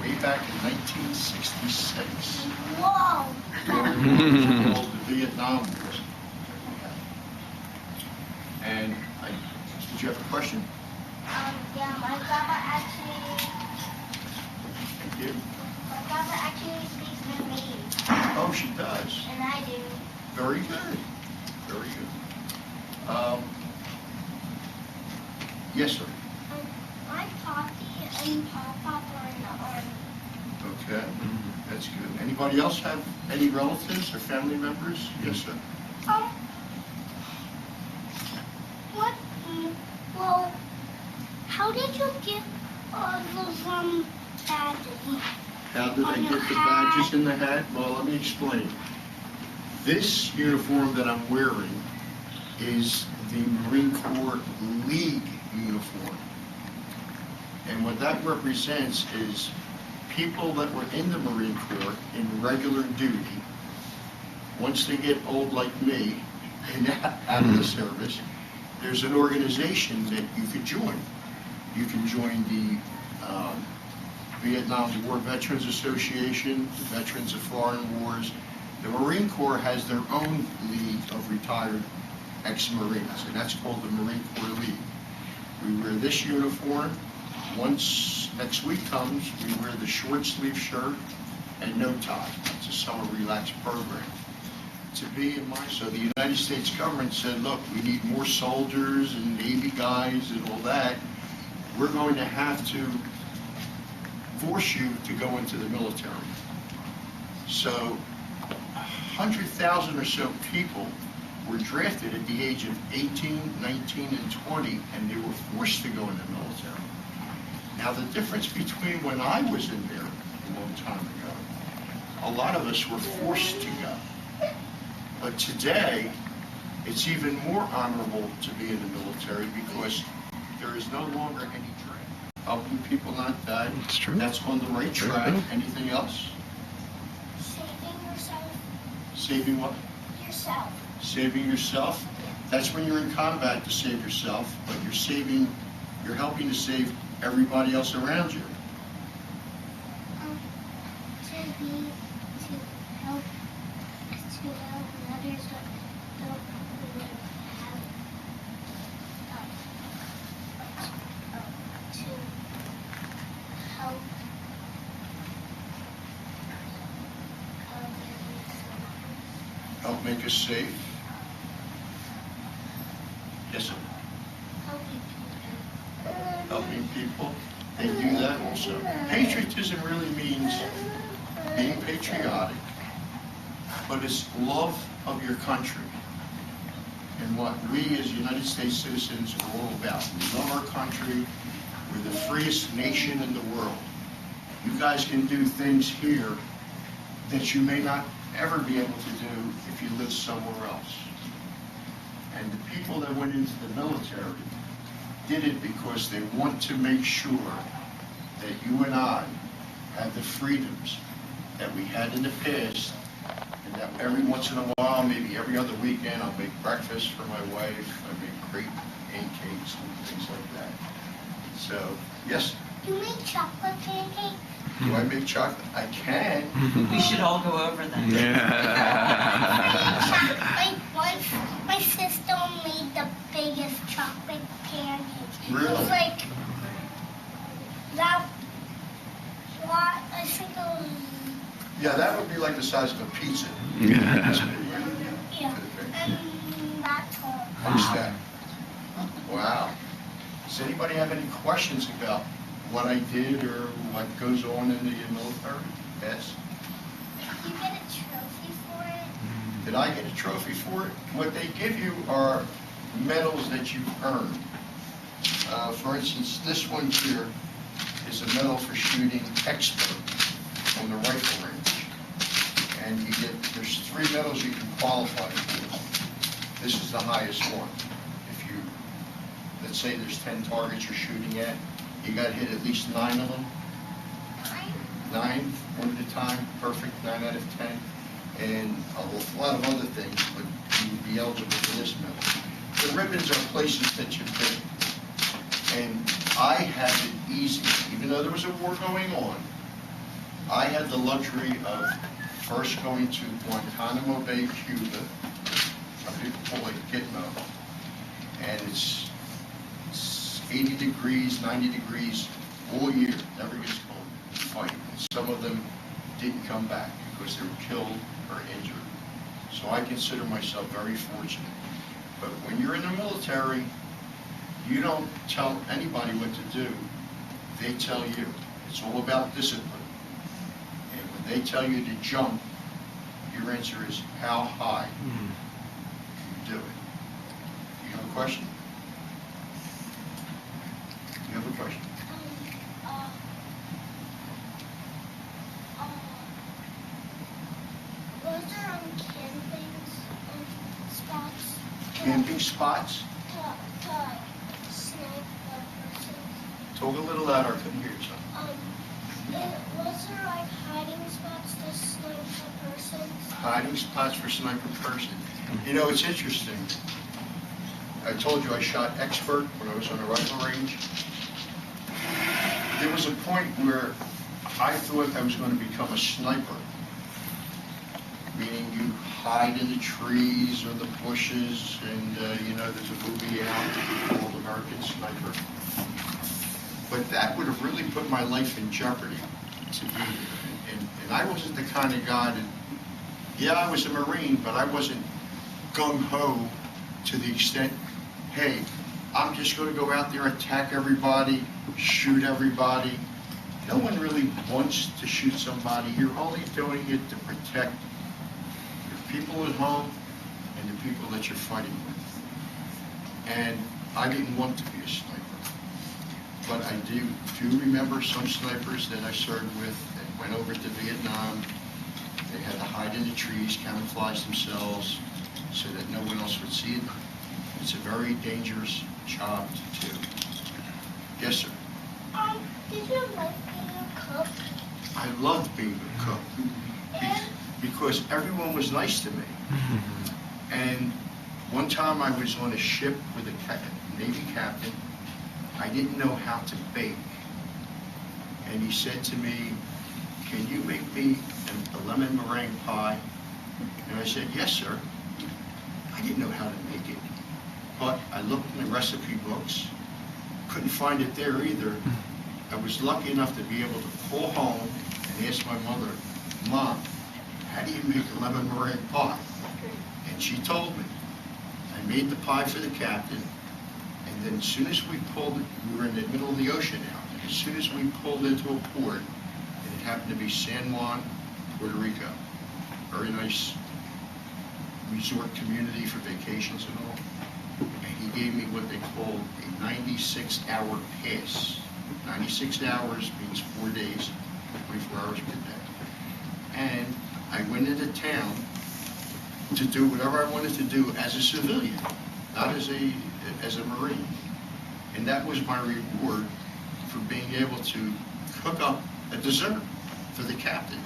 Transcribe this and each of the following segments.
way back in 1966. Whoa! Called the Vietnam Wars. And did you have a question? Yeah, my grandma actually speaks Vietnamese. Oh, she does. And I do. Very good. Very good. Yes, sir. My Poppy and Papa are in the army. Okay, that's good. Anybody else have any relatives or family members? Yes, sir. What? Well, how did you get all those badges? How did I get the badges in the hat? Well, let me explain. This uniform that I'm wearing is the Marine Corps League uniform. And what that represents is people that were in the Marine Corps in regular duty, once they get old like me and out of the service, there's an organization that you could join. You can join the Vietnam War Veterans Association, the Veterans of Foreign Wars. The Marine Corps has their own league of retired ex-Marines, and that's called the Marine Corps League. We wear this uniform. Once next week comes, we wear the short sleeve shirt and no tie. It's a summer relaxed program. So the United States government said, look, we need more soldiers and Navy guys and all that. We're going to have to force you to go into the military. So 100,000 or so people were drafted at the age of 18, 19, and 20, and they were forced to go in the military. Now, the difference between when I was in there a long time ago, a lot of us were forced to go. But today, it's even more honorable to be in the military because there is no longer any draft. Helping people not die. That's true. That's on the right track. Anything else? Saving yourself. Saving what? Yourself. Saving yourself. That's when you're in combat to save yourself, but you're helping to save everybody else around you. To help others that don't really have, to help Help make us safe. Yes, sir. Helping people. They do that also. Patriotism really means being patriotic, but it's love of your country and what we as United States citizens are all about. We love our country. We're the freest nation in the world. You guys can do things here that you may not ever be able to do if you live somewhere else. And the people that went into the military did it because they want to make sure that you and I have the freedoms that we had in the past, and that every once in a while, maybe every other weekend, I'll make breakfast for my wife, I make great pancakes and things like that. So, yes? Do you make chocolate pancakes? Do I make chocolate? I can. We should all go over that. My sister made the biggest chocolate pancakes. Really? It was like that. What? I think it was. Yeah, that would be like the size of a pizza. Yeah. And that's all. What's that? Wow. Does anybody have any questions about what I did or what goes on in the military? Yes? Did you get a trophy for it? Did I get a trophy for it? What they give you are medals that you've earned. For instance, this one here is a medal for shooting expert on the rifle range. And there's 3 medals you can qualify for. This is the highest one. Let's say there's 10 targets you're shooting at, you got to hit at least 9 of them. 9, one at a time, perfect, 9 out of 10. And a lot of other things, but you'd be eligible for this medal. The ribbons are places that you've been. And I had it easy, even though there was a war going on. I had the luxury of first going to Guantanamo Bay, Cuba. Some people call it Gitmo. And it's 80 degrees, 90 degrees all year, never gets cold. Fight. And some of them didn't come back because they were killed or injured. So I consider myself very fortunate. But when you're in the military, you don't tell anybody what to do. They tell you. It's all about discipline. And when they tell you to jump, your answer is how high you do it. You have a question? You have a question? Was there camping spots? Camping spots? To snipe the person? Talk a little louder, I couldn't hear you, son. Was there like hiding spots to snipe the person? Hiding spots for sniper person. You know, it's interesting. I told you I shot expert when I was on a rifle range. There was a point where I thought I was going to become a sniper, meaning you hide in the trees or the bushes, and you know, there's a movie out called American Sniper. But that would have really put my life in jeopardy to be there. And I wasn't the kind of guy that, yeah, I was a Marine, but I wasn't gung-ho to the extent, hey, I'm just going to go out there, attack everybody, shoot everybody. No one really wants to shoot somebody. You're only doing it to protect your people at home and the people that you're fighting with. And I didn't want to be a sniper. But I do remember some snipers that I served with that went over to Vietnam. They had to hide in the trees, camouflage themselves so that no one else would see it. It's a very dangerous job to do. Yes, sir? Did you like being a cook? I loved being a cook because everyone was nice to me. And one time I was on a ship with a Navy captain. I didn't know how to bake. And he said to me, can you make me a lemon meringue pie? And I said, yes, sir. I didn't know how to make it. But I looked in the recipe books, couldn't find it there either. I was lucky enough to be able to call home and ask my mother, Mom, how do you make a lemon meringue pie? And she told me. I made the pie for the captain, and then as soon as we pulled it, we were in the middle of the ocean now, and as soon as we pulled into a port, and it happened to be San Juan, Puerto Rico, very nice resort community for vacations and all. And he gave me what they called a 96-hour pass. 96 hours means 4 days, 24 hours per day. And I went into town to do whatever I wanted to do as a civilian, not as a Marine. And that was my reward for being able to cook up a dessert for the captain.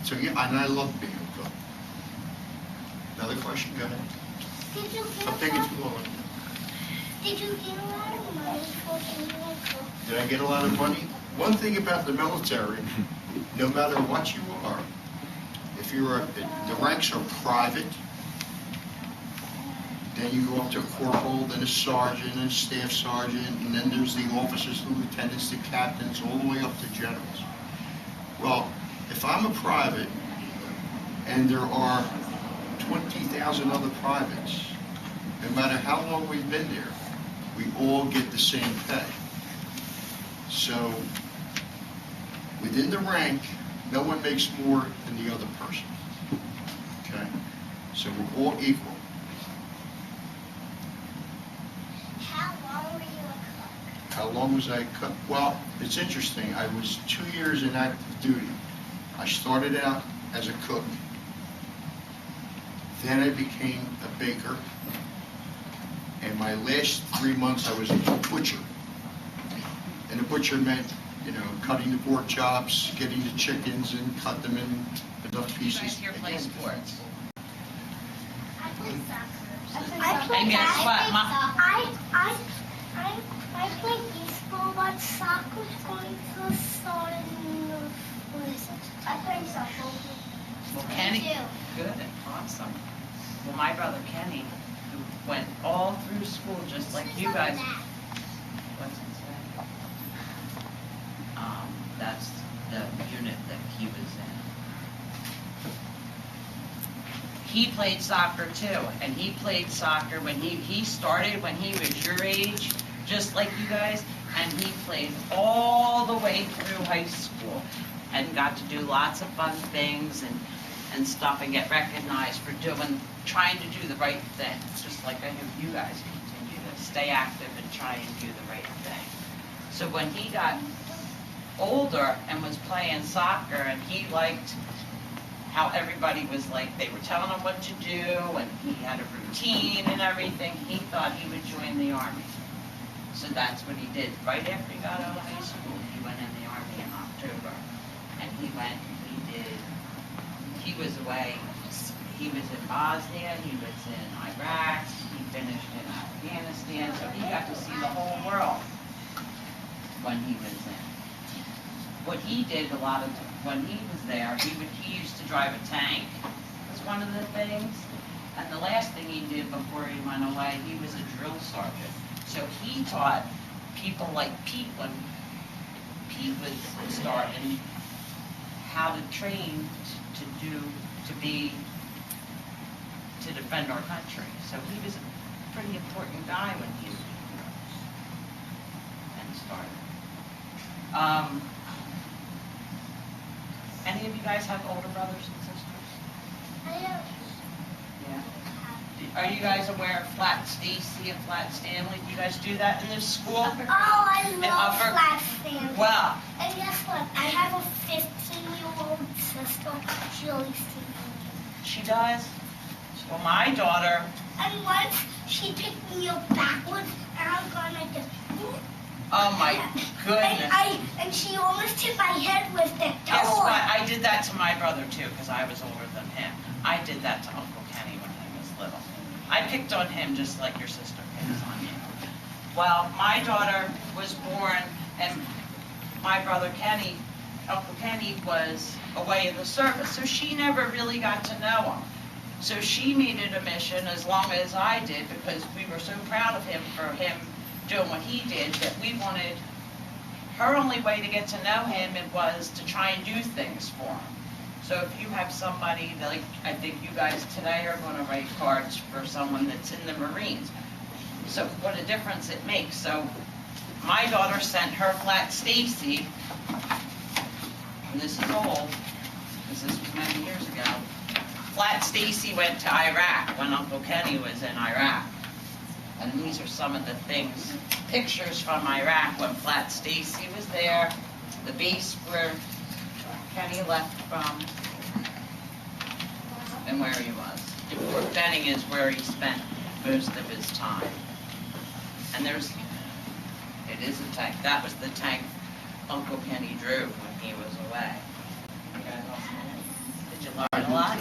So yeah, and I love being a cook. Another question, go ahead. Did you I'm taking too long. Did you get a lot of money for being a cook? Did I get a lot of money? One thing about the military, no matter what you are, if you're the ranks are private, then you go up to a corporal, then a sergeant, and a staff sergeant, and then there's the officers, the lieutenants, the captains, all the way up to generals. Well, if I'm a private, and there are 20,000 other privates, no matter how long we've been there, we all get the same pay. So, within the rank, no one makes more than the other person. Okay? So we're all equal. How long were you a cook? How long was I a cook? Well, it's interesting. I was 2 years in active duty. I started out as a cook. Then I became a baker. And my last 3 months I was a butcher. And a butcher meant, you know, cutting the pork chops, getting the chickens and cut them in enough pieces. Right here play sports. I played soccer. And guess what? I played baseball, but soccer's going to start in the spring. Kenny, too. good, awesome. Well, my brother Kenny, who went all through school just like you guys. What's it say? That's the unit that he was in. He played soccer too, and he played soccer when he started when he was your age, just like you guys, and he played all the way through high school and got to do lots of fun things and stuff and get recognized for trying to do the right thing, just like I hope you guys continue to stay active and try and do the right thing. So when he got older and was playing soccer and he liked how everybody was like, they were telling him what to do and he had a routine and everything, he thought he would join the Army. So that's what he did. Right after he got out of high school, he went in the Army in October. And he went and he was away. He was in Bosnia, he was in Iraq, he finished in Afghanistan, so he got to see the whole world when he was in. What he did a lot of when he was there, he used to drive a tank, was one of the things. And the last thing he did before he went away, he was a drill sergeant. So he taught people like Pete when Pete was starting how to train to defend our country. So he was a pretty important guy when he was and started. Any of you guys have older brothers and sisters? I Yeah. Are you guys aware of Flat Stacy and Flat Stanley? Do you guys do that in this school? Oh, I love Upper- Flat Stanley. Well, And guess what? I have a 15-year-old sister. She always sees me. she does. Well, my daughter, And once she picked me up backwards, and I'm going like this. oh my goodness. And she almost hit my head with the door. Guess what? I did that to my brother too, because I was older than him. I did that to Uncle Kenny when he was little. I picked on him just like your sister picks on you. Well, my daughter was born, and my brother Kenny, Uncle Kenny, was away in the service, so she never really got to know him. So she made it a mission, as long as I did, because we were so proud of him for him doing what he did, that we wanted, her only way to get to know him, it was to try and do things for him. So if you have somebody, like, I think you guys today are going to write cards for someone that's in the Marines. So what a difference it makes. So my daughter sent her Flat Stacy, and this is old, because this was many years ago. Flat Stacy went to Iraq when Uncle Kenny was in Iraq. And these are some of the things, pictures from Iraq when Flat Stacy was there, the base where Kenny left from, and where he was. Fort Benning is where he spent most of his time. And it is a tank. That was the tank Uncle Kenny drove when he was away. You guys all, did you learn a lot?